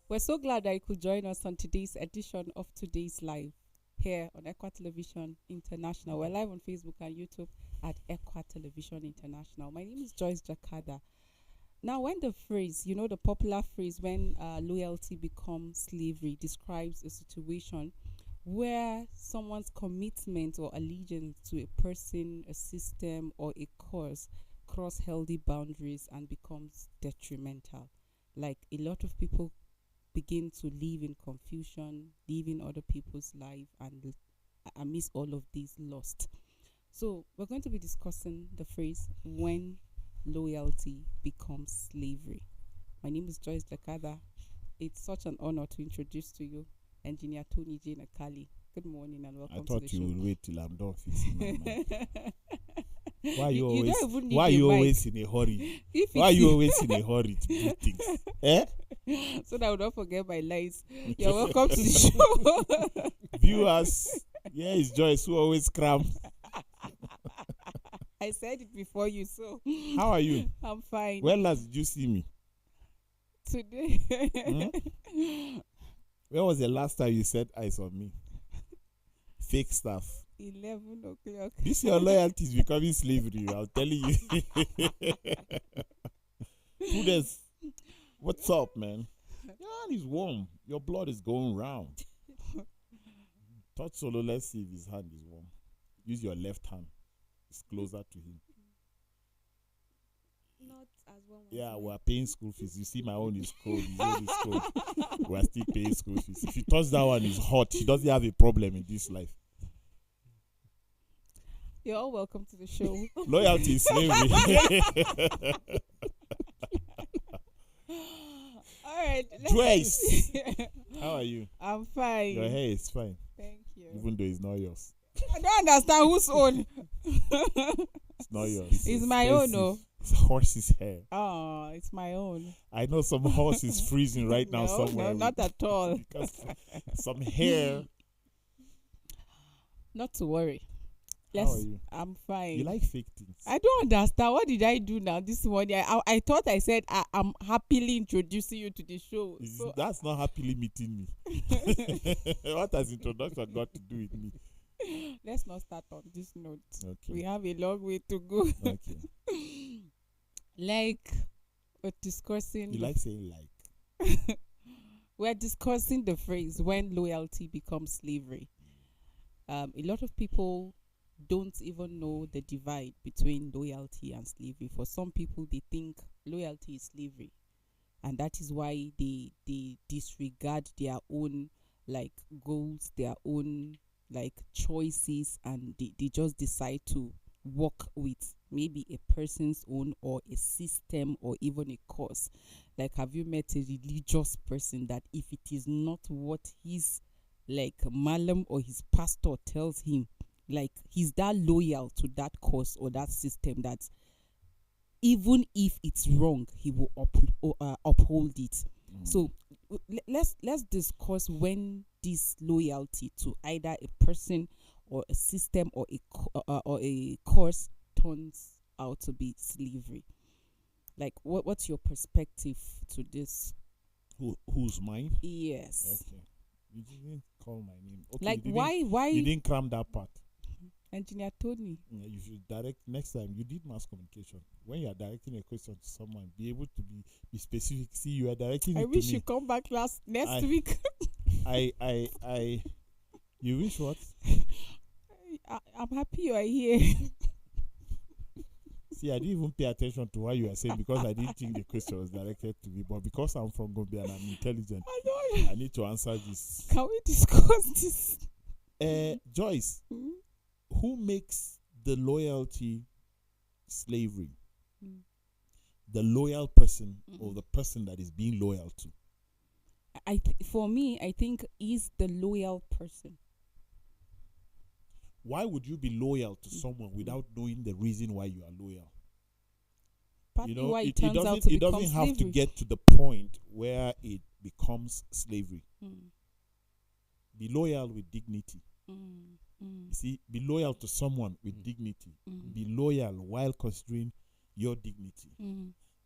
We're so glad that you could join us on today's edition of Today's Live here on Equa Television International. We're live on Facebook and YouTube at Equa Television International. My name is Joyce Jakada. Now, when the phrase, the popular phrase, when loyalty becomes slavery, describes a situation where someone's commitment or allegiance to a person, a system, or a cause cross healthy boundaries and becomes detrimental. Like a lot of people begin to live in confusion, living other people's life, and amidst all of these lost. So we're going to be discussing the phrase when loyalty becomes slavery. My name is Joyce Jakada. It's such an honor to introduce to you Engineer Tony J. Nakali. Good morning and welcome to the show. I thought you would wait till I'm done fixing my mind. Why are you always in a hurry? Why are you always in a hurry to do things? So that I would not forget my lines. You're welcome to the show. Viewers, here is Joyce who always cramps. I said it before you, so. How are you? I'm fine. When last did you see me? Today. When was the last time you set eyes on me? Fake stuff. 11 o'clock. This your loyalty is becoming slavery. I'm telling you. Prudence, what's up, man? Your hand is warm. Your blood is going round. Touch Solo. Let's see if his hand is warm. Use your left hand. It's closer to him. Not as well. Yeah, we're paying school fees. You see, my own is cold. His own is cold. We're still paying school fees. If you touch that one, it's hot. He doesn't have a problem in this life. You're all welcome to the show. Loyalty is slavery. All right. Joyce, how are you? I'm fine. Your hair is fine. Thank you. Even though it's not yours. I don't understand whose own. It's not yours. It's my own, no. It's horse's hair. Oh, it's my own. I know some horse is freezing right now somewhere. No, not at all. Because some hair. Not to worry. How are you? I'm fine. You like fake things. I don't understand. What did I do now this morning? I thought I said I'm happily introducing you to the show. So that's not happily meeting me. What has introduction got to do with me? Let's not start on this note. Okay. We have a long way to go. Okay. Like, we're discussing. You like saying like. We're discussing the phrase when loyalty becomes slavery. A lot of people don't even know the divide between loyalty and slavery. For some people, they think loyalty is slavery, and that is why they disregard their own like goals, their own like choices, and they just decide to work with maybe a person's own or a system or even a cause. Like, have you met a religious person that if it is not what his like malam or his pastor tells him, like he's that loyal to that cause or that system that even if it's wrong, he will uphold it. So let's discuss when this loyalty to either a person or a system or a cause turns out to be slavery. Like, what's your perspective to this? Who's mine? Yes. Okay. You didn't call my name. Okay, like, why? You didn't cram that part. Engineer Tony. Yeah, you should direct next time. You did mass communication. When you are directing a question to someone, be able to be specific. See, you are directing it to me. I wish you come back next week. You wish what? I'm happy you are here. See, I didn't even pay attention to what you were saying because I didn't think the question was directed to me. But because I'm from Gombe and I'm intelligent, I need to answer this. Can we discuss this? Joyce, who makes the loyalty slavery? The loyal person or the person that is being loyal to? For me, I think is the loyal person. Why would you be loyal to someone without knowing the reason why you are loyal? Partly why it doesn't have to get to the point where it becomes slavery. Be loyal with dignity. See, be loyal to someone with dignity. Be loyal while considering your dignity.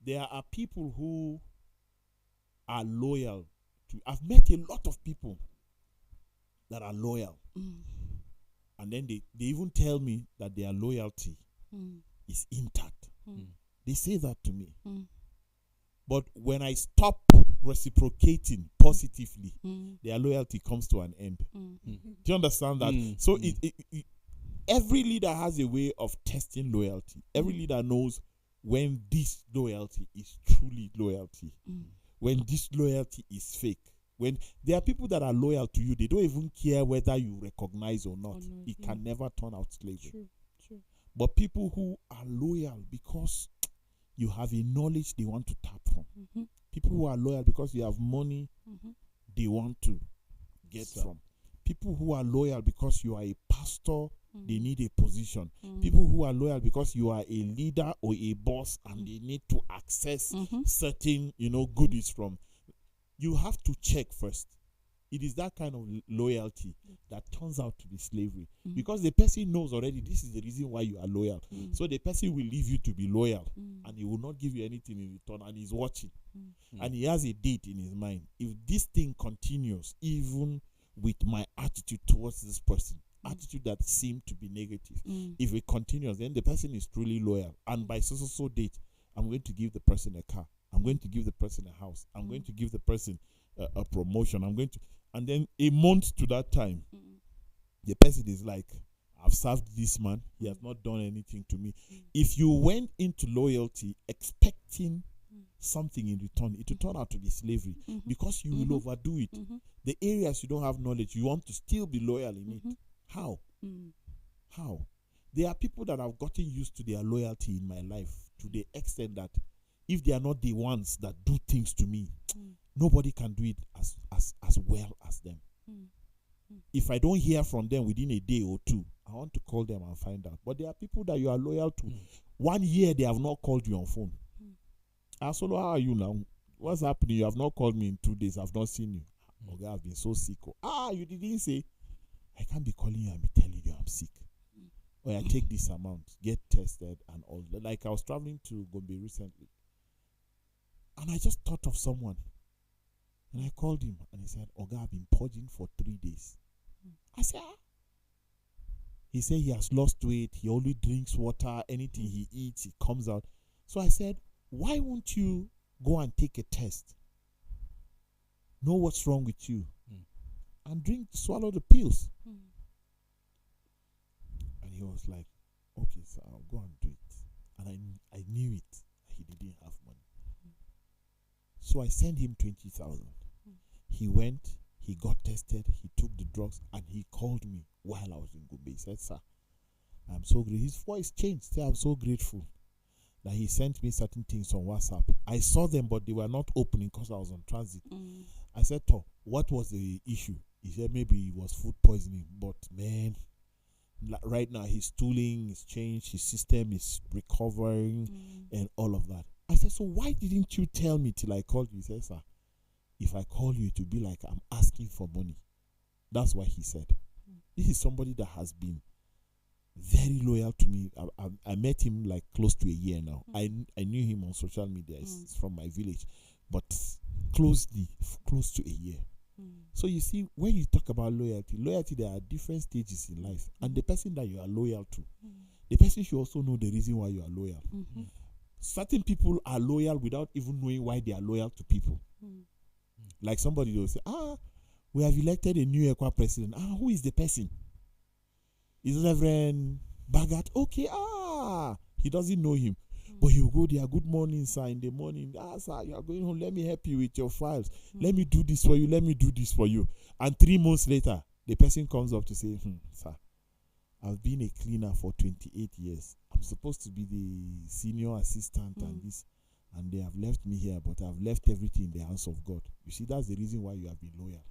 There are people who are loyal to. I've met a lot of people that are loyal. And then they even tell me that their loyalty is intact. They say that to me. But when I stop reciprocating positively, their loyalty comes to an end. Do you understand that? So every leader has a way of testing loyalty. Every leader knows when this loyalty is truly loyalty, when this loyalty is fake. When there are people that are loyal to you, they don't even care whether you recognize or not. It can never turn out slavery. True. But people who are loyal because you have a knowledge they want to tap from. People who are loyal because you have money they want to get from. People who are loyal because you are a pastor, they need a position. People who are loyal because you are a leader or a boss and they need to access certain, goodies from. You have to check first. It is that kind of loyalty that turns out to be slavery. Because the person knows already this is the reason why you are loyal. So the person will leave you to be loyal and he will not give you anything in return, and he's watching. And he has a date in his mind. If this thing continues, even with my attitude towards this person, attitude that seemed to be negative, if it continues, then the person is truly loyal. And by so date, I'm going to give the person a car. I'm going to give the person a house. I'm going to give the person a promotion. And then a month to that time, the person is like, I've served this man. He has not done anything to me. If you went into loyalty expecting something in return, it will turn out to be slavery because you will overdo it. The areas you don't have knowledge, you want to still be loyal in it. How? How? There are people that have gotten used to their loyalty in my life to the extent that if they are not the ones that do things to me, nobody can do it as well as them. If I don't hear from them within a day or two, I want to call them and find out. But there are people that you are loyal to. 1 year, they have not called you on phone. Asolo, how are you now? What's happening? You have not called me in 2 days. I've not seen you. Okay, I've been so sick. You didn't say. I can't be calling you and be telling you I'm sick. Or I take this amount, get tested and all that. Like I was traveling to Gombe recently. And I just thought of someone. And I called him and he said, Oga, I've been purging for 3 days. I said, He said he has lost weight. He only drinks water. Anything he eats, it comes out. So I said, why won't you go and take a test? Know what's wrong with you. And swallow the pills. And he was like, okay, so I'll go and do it. And I knew it. He didn't have money. So I sent him 20,000. He went, he got tested, he took the drugs, and he called me while I was in Gombe. He said, sir, I'm so grateful. His voice changed. Say, I'm so grateful that he sent me certain things on WhatsApp. I saw them, but they were not opening because I was on transit. I said, what was the issue? He said maybe it was food poisoning, but man, right now his tooling is changed, his system is recovering, and all of that. I said, so why didn't you tell me till I called you? He said, sir, if I call you, it will be like I'm asking for money. That's what he said. This is somebody that has been very loyal to me. I met him like close to a year now. I knew him on social media. He's from my village, but close to a year. So you see, when you talk about loyalty, there are different stages in life. And the person that you are loyal to, the person should also know the reason why you are loyal. Certain people are loyal without even knowing why they are loyal to people. Like somebody will say, we have elected a new ECWA president. Who is the person? Is Reverend Bagat? Okay, he doesn't know him. But he'll go there, good morning, sir, in the morning. Sir, you are going home. Let me help you with your files. Let me do this for you. Let me do this for you. And 3 months later, the person comes up to say, sir, I've been a cleaner for 28 years. I'm supposed to be the senior assistant and this. And they have left me here, but I've left everything in the hands of God. You see, that's the reason why you have been loyal.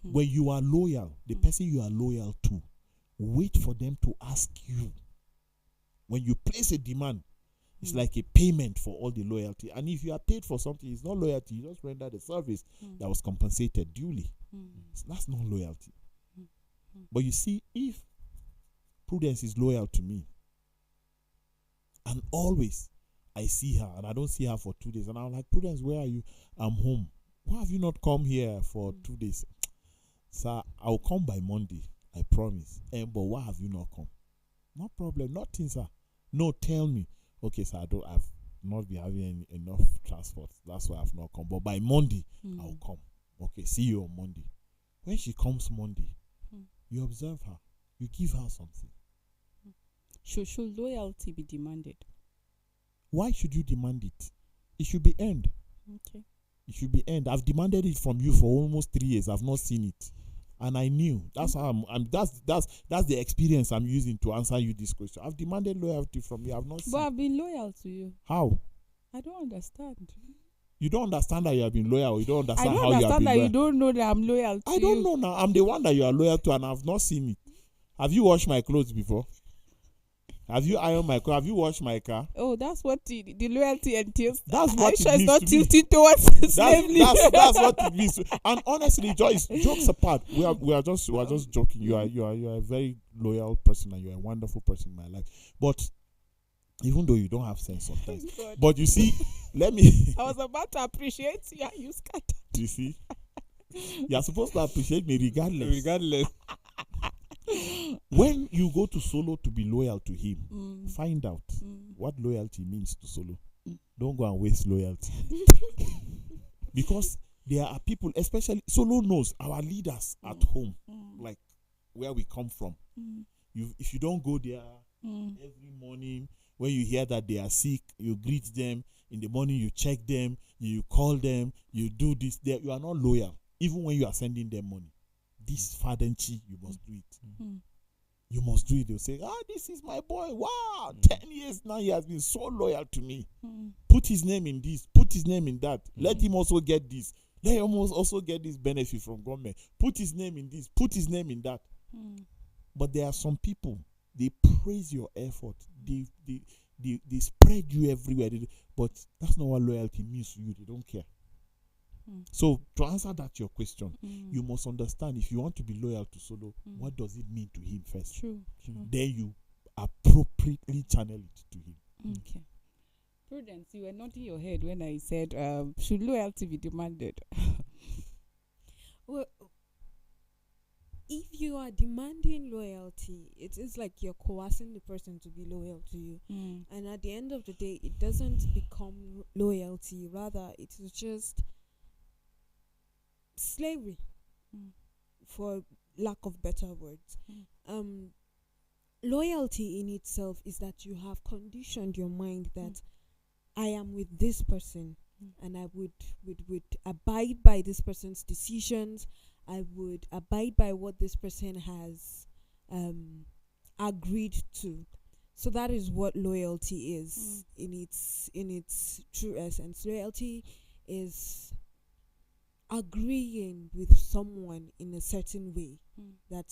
When you are loyal, the person you are loyal to, wait for them to ask you. When you place a demand, it's like a payment for all the loyalty. And if you are paid for something, it's not loyalty. You just render the service that was compensated duly. So that's not loyalty. But you see, if Prudence is loyal to me, and always I see her and I don't see her for 2 days. And I'm like, Prudence, where are you? I'm home. Why have you not come here for 2 days? Sir, I'll come by Monday. I promise. But why have you not come? No problem. Nothing, sir. No, tell me. Okay, sir, I've not been having enough transport. That's why I've not come. But by Monday, I'll come. Okay, see you on Monday. When she comes Monday, you observe her. You give her something. Should loyalty be demanded? Why should you demand it? It should be earned. Okay. It should be earned. I've demanded it from you for almost 3 years. I've not seen it. And I knew. That's how that's the experience I'm using to answer you this question. I've demanded loyalty from you. I've not seen. But I've been loyal to you. How? I don't understand. You don't understand that you have been loyal. You don't understand how you have been that loyal. You don't know that I'm loyal to you. I don't know now. I'm the one that you are loyal to and I've not seen it. Have you washed my clothes before? Have you ironed my car? Have you washed my car? Oh, that's what the loyalty entails. That's what it means. It's not tilting towards slavery. That's what it means. And honestly, Joyce, jokes apart, we are just joking. You are a very loyal person and you're a wonderful person in my life. But even though you don't have sense sometimes, but you see, let me. I was about to appreciate you. You scattered. You see, you're supposed to appreciate me regardless. When you go to Solo to be loyal to him, find out what loyalty means to Solo. Don't go and waste loyalty. Because there are people, especially Solo knows our leaders at home, like where we come from. If you don't go there every morning, when you hear that they are sick, you greet them. In the morning, you check them, you call them, you do this. You are not loyal, even when you are sending them money. This fadenchi, you must do it. You must do it. They'll say, this is my boy. Wow, 10 years now he has been so loyal to me. Put his name in this, put his name in that. Let him also get this. Let him also get this benefit from government. Put his name in this, put his name in that. But there are some people, they praise your effort. They spread you everywhere. But that's not what loyalty means to you. They don't care. So to answer that your question, you must understand if you want to be loyal to Solo, what does it mean to him first? True. Then you appropriately channel it to him. Okay. Prudence, you were nodding your head when I said, should loyalty be demanded? Well, if you are demanding loyalty, it's like you're coercing the person to be loyal to you. And at the end of the day, it doesn't become loyalty. Rather, it is just slavery, for lack of better words. Loyalty in itself is that you have conditioned your mind that I am with this person and I would abide by this person's decisions. I would abide by what this person has agreed to. So that is what loyalty is in its true essence. Loyalty is agreeing with someone in a certain way that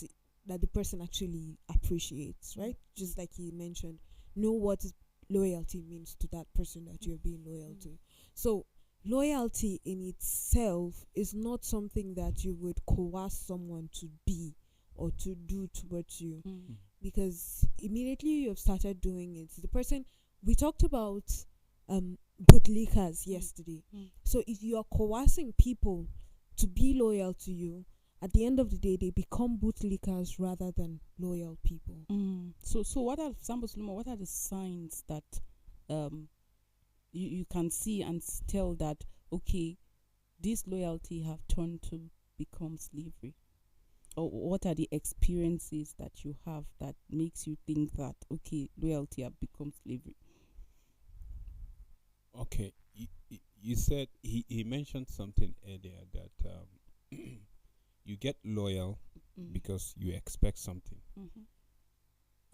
the person actually appreciates, right? Just like he mentioned, know what loyalty means to that person that you're being loyal to. So loyalty in itself is not something that you would coerce someone to be or to do towards you, because immediately you have started doing it, the person, we talked about bootlickers yesterday. So if you are coercing people to be loyal to you, at the end of the day, they become bootlickers rather than loyal people. So what are the signs that you can see and tell that, okay, this loyalty have turned to become slavery? Or what are the experiences that you have that makes you think that, okay, loyalty have become slavery? Okay, you said he mentioned something earlier that you get loyal because you expect something.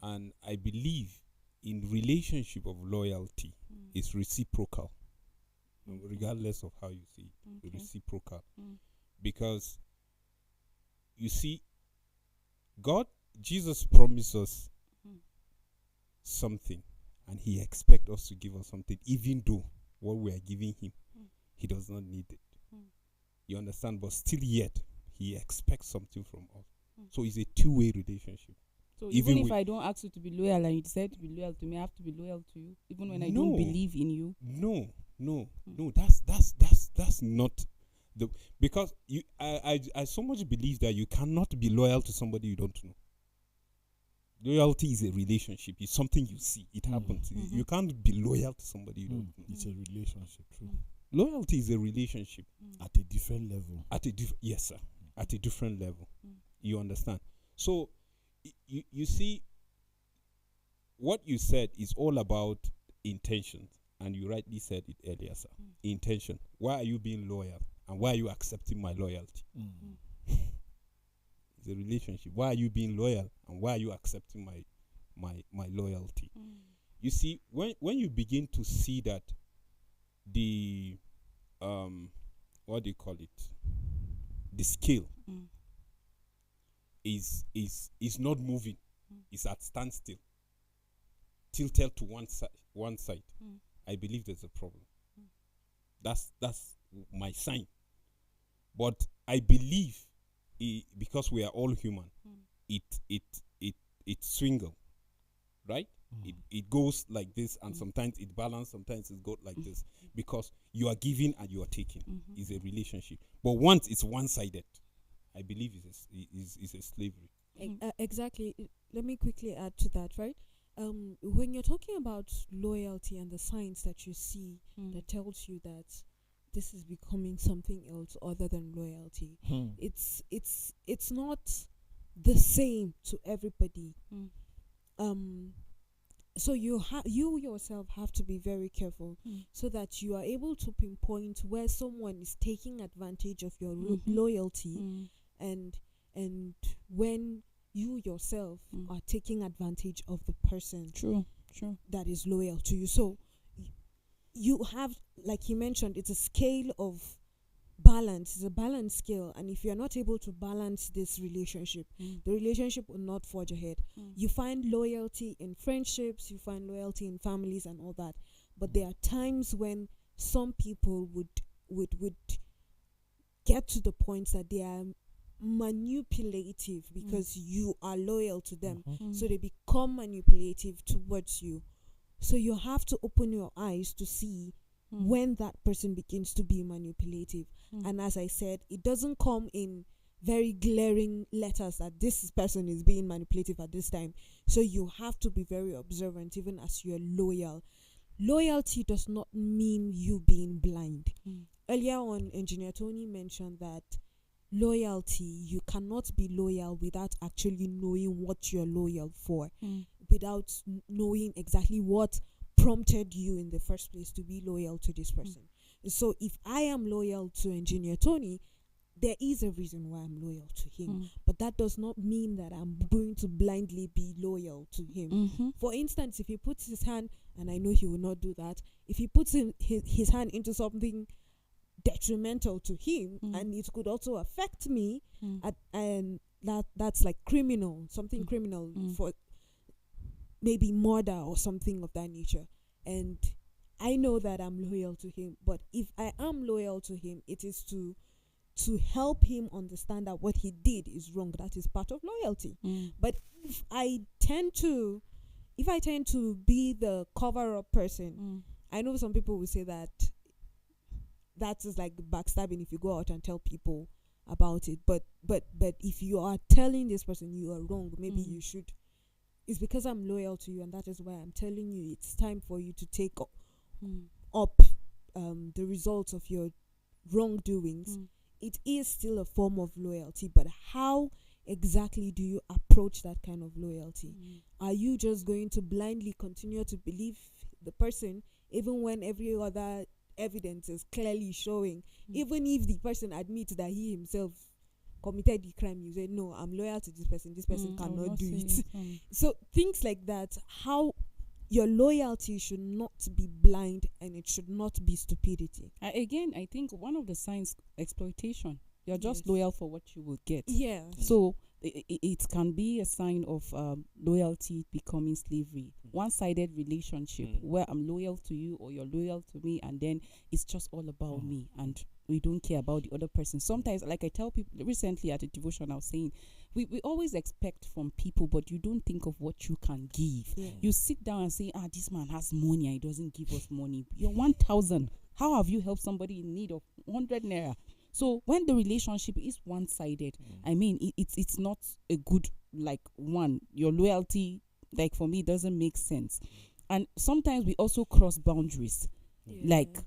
And I believe in relationship of loyalty is reciprocal, regardless of how you see it. Reciprocal. Because you see, Jesus promised us something, and he expects us to give us something, even though what we are giving him, he does not need it. You understand? But still yet, he expects something from us. So it's a two-way relationship. So even if I don't ask you to be loyal and you decide to be loyal to me, I have to be loyal to you, even when I don't believe in you. No. That's not the, because I so much believe that you cannot be loyal to somebody you don't know. Loyalty is a relationship. It's something you see. It happens. You can't be loyal to somebody you don't know. It's a relationship, true. Loyalty is a relationship at a different level. Yes, sir. At a different level. You understand? So you see, what you said is all about intentions, and you rightly said it earlier, sir. Intention. Why are you being loyal, and why are you accepting my loyalty? It's a relationship. Why are you being loyal, and why are you accepting my loyalty? You see, when you begin to see that the what do you call it? The scale is not moving. It's at standstill, tilted to one side. I believe there's a problem. That's my sign. But I believe because we are all human, it swingle, right? It goes like this, and sometimes it balances, sometimes it goes like this, because you are giving and you are taking. It's a relationship. But once it's one-sided, I believe it's a slavery. Exactly. Let me quickly add to that, right? When you're talking about loyalty and the signs that you see that tells you that this is becoming something else other than loyalty, it's not the same to everybody. So you yourself have to be very careful so that you are able to pinpoint where someone is taking advantage of your loyalty and when you yourself are taking advantage of the person that is loyal to you. So you have, like you mentioned, it's a scale of balance. It's a balance scale, and if you're not able to balance this relationship, the relationship will not forge ahead. You find loyalty in friendships, you find loyalty in families and all that, but there are times when some people would get to the point that they are manipulative because you are loyal to them, so they become manipulative towards you. So you have to open your eyes to see when that person begins to be manipulative. And as I said, it doesn't come in very glaring letters that this person is being manipulative at this time. So you have to be very observant even as you're loyal. Loyalty does not mean you being blind. Earlier on, Engineer Tony mentioned that loyalty, you cannot be loyal without actually knowing what you're loyal for, without knowing exactly what prompted you in the first place to be loyal to this person. So if I am loyal to Engineer Tony, there is a reason why I'm loyal to him, but that does not mean that I'm going to blindly be loyal to him. For instance, if he puts his hand, and I know he will not do that, if he puts his hand into something detrimental to him and it could also affect me, and that's like criminal, something criminal, for maybe murder or something of that nature, and I know that I'm loyal to him. But if I am loyal to him, it is to help him understand that what he did is wrong. That is part of loyalty. But if I tend to be the cover-up person, I know some people will say that is like backstabbing if you go out and tell people about it. But if you are telling this person you are wrong, maybe you should. It's because I'm loyal to you, and that is why I'm telling you it's time for you to take up the results of your wrongdoings. It is still a form of loyalty, but how exactly do you approach that kind of loyalty? Are you just going to blindly continue to believe the person even when every other evidence is clearly showing, even if the person admits that he himself committed the crime, you say, no, I'm loyal to this person cannot do it. So things like that, how your loyalty should not be blind and it should not be stupidity. Again, I think one of the signs, exploitation. You're just loyal for what you will get. So it can be a sign of loyalty becoming slavery. One-sided relationship where I'm loyal to you or you're loyal to me, and then it's just all about me, and we don't care about the other person. Sometimes, like I tell people recently at a devotion, I was saying, we always expect from people, but you don't think of what you can give. Yeah. You sit down and say, this man has money and he doesn't give us money. You're 1,000. How have you helped somebody in need of 100 naira? So when the relationship is one-sided, I mean, it's not a good, like, one. Your loyalty, like, for me, doesn't make sense. And sometimes we also cross boundaries. Like,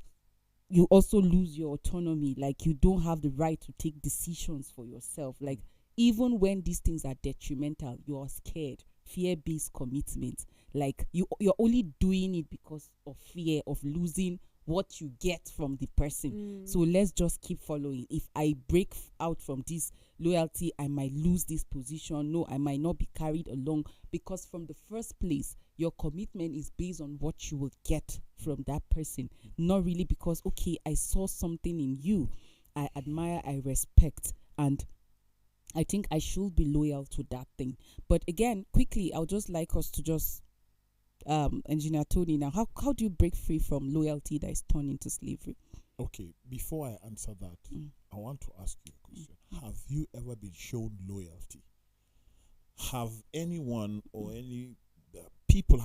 you also lose your autonomy. Like, you don't have the right to take decisions for yourself. Like, even when these things are detrimental, you are scared. Fear-based commitment. Like, you're only doing it because of fear of losing what you get from the person. So let's just keep following. If I break out from this loyalty, I might lose this position. No, I might not be carried along, because from the first place, your commitment is based on what you will get from that person, not really because, okay, I saw something in you I admire, I respect, and I think I should be loyal to that thing. But again, quickly, I would just like us to just Engineer Tony, now how do you break free from loyalty that is turned into slavery? Okay, before I answer that, I want to ask you a question. Have you ever been shown loyalty? Have anyone or any people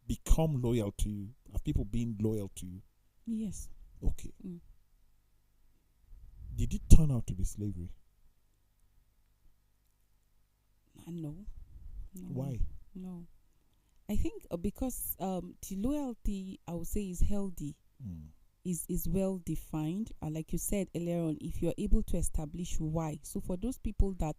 become loyal to you? Have people been loyal to you? Yes. Okay. Did it turn out to be slavery? No. Why? No. I think because the loyalty, I would say, is healthy, is well defined. And like you said earlier on, if you're able to establish why. So for those people that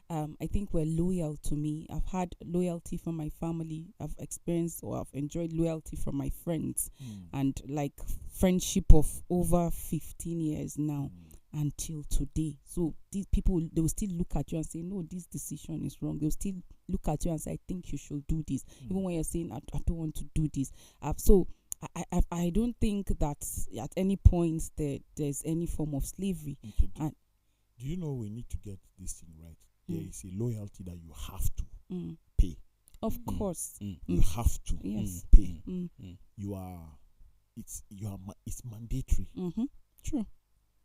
I think were loyal to me, I've had loyalty from my family. I've experienced or I've enjoyed loyalty from my friends, and like friendship of over 15 years now. Until today. So these people, they will still look at you and say, no, this decision is wrong. They'll still look at you and say, I think you should do this. Even when you're saying, I don't want to do this. So I don't think that at any point there's any form of slavery. Okay. Do you know we need to get this thing right? There is a loyalty that you have to pay. Of course. You have to pay. You are, it's mandatory. True.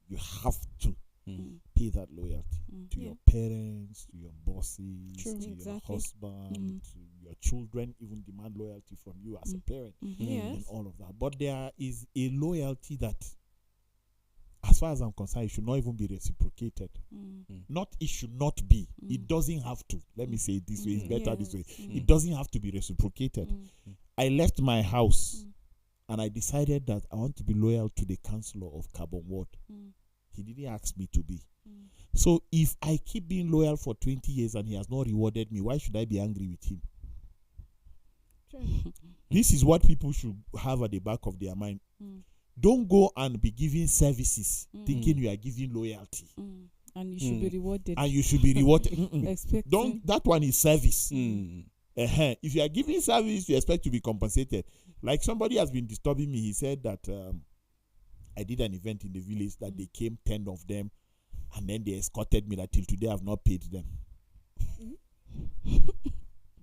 You have to pay that loyalty to your parents, to your bosses, to your husband, to your children. Even demand loyalty from you as a parent, and all of that. But there is a loyalty that, as far as I'm concerned, it should not even be reciprocated. Not it should not be. It doesn't have to. Let me say it this way. It's better this way. It doesn't have to be reciprocated. I left my house and I decided that I want to be loyal to the councillor of Carbon Ward. He didn't ask me to be. So if I keep being loyal for 20 years and he has not rewarded me, why should I be angry with him? This is what people should have at the back of their mind. Don't go and be giving services thinking you are giving loyalty. And you should be rewarded. And you should be rewarded. Expecting. That one is service. If you are giving service, you expect to be compensated. Like somebody has been disturbing me. He said that I did an event in the village that they came 10 of them, and then they escorted me. That till today I've not paid them.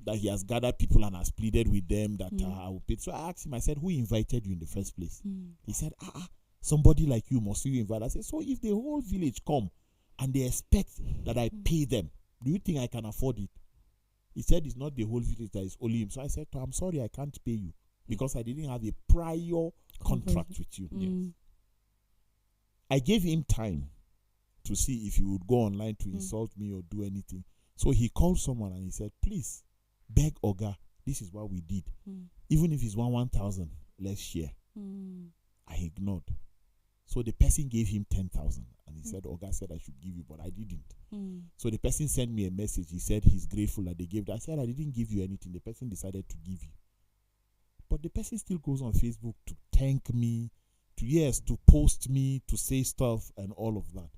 That he has gathered people and has pleaded with them that I will pay. So I asked him, I said, who invited you in the first place? He said, somebody like you must you invite. I said, so if the whole village come and they expect that I pay them, do you think I can afford it? He said, it's not the whole village, that is only him. So I said, I'm sorry, I can't pay you because I didn't have a prior contract with you. I gave him time to see if he would go online to insult me or do anything. So he called someone and he said, please, beg Oga, this is what we did. Even if it's 1,000, let's share. I ignored. So the person gave him 10,000 and he said, Oga said I should give you, but I didn't. So the person sent me a message. He said he's grateful that they gave that. I said, I didn't give you anything. The person decided to give you. But the person still goes on Facebook to thank me, to post me, to say stuff and all of that.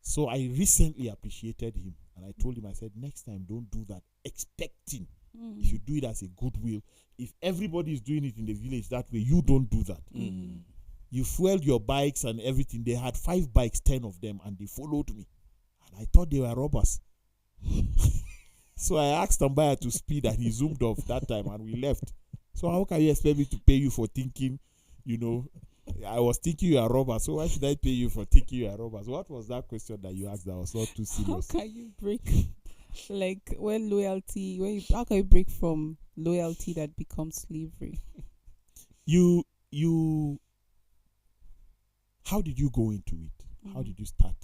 So I recently appreciated him and I told him, I said, next time don't do that expecting. If you do it as a goodwill, if everybody is doing it in the village that way, you don't do that. You fueled your bikes and everything. They had 5 bikes, 10 of them, and they followed me. And I thought they were robbers. So I asked Tambaya to speed and he zoomed off that time and we left. So how can you expect me to pay you for thinking, I was thinking you are robbers, so why should I pay you for thinking you are robbers? What was that question that you asked that was not too How serious? can you break, like, when loyalty? How can you break from loyalty that becomes slavery? You how did you go into it? How did you start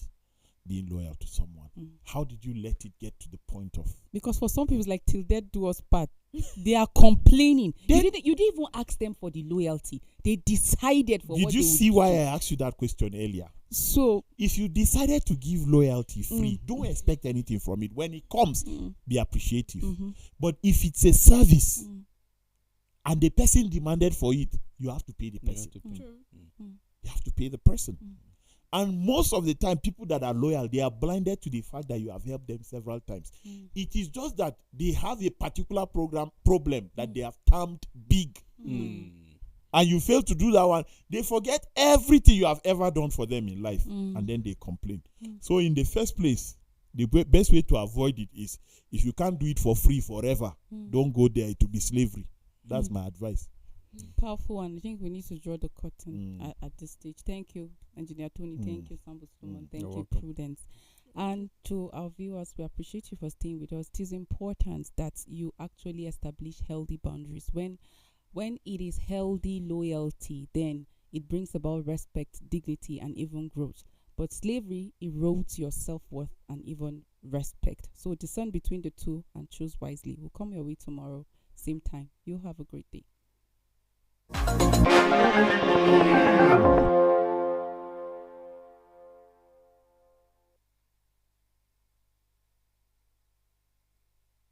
being loyal to someone? How did you let it get to the point of? Because for some people, it's like till death do us part. They are complaining. You didn't even ask them for the loyalty. They decided for what Did you they would see why do. I asked you that question earlier? So If you decided to give loyalty free, don't expect anything from it. When it comes, be appreciative. But if it's a service and the person demanded for it, you have to pay the You have person. to pay. You have to pay the person. And most of the time, people that are loyal, they are blinded to the fact that you have helped them several times. It is just that they have a particular problem that they have termed big. And you fail to do that one, they forget everything you have ever done for them in life. And then they complain. So in the first place, the best way to avoid it is, if you can't do it for free forever, don't go there. It will be slavery. That's my advice. powerful one. I think we need to draw the curtain at this stage. Thank you, Engineer Tony. Thank you, Sambo Solomon. Thank You're you, welcome. Prudence. And to our viewers, we appreciate you for staying with us. It is important that you actually establish healthy boundaries. When it is healthy loyalty, then it brings about respect, dignity, and even growth. But slavery erodes your self-worth and even respect. So discern between the two and choose wisely. We'll come your way tomorrow, same time. You have a great day.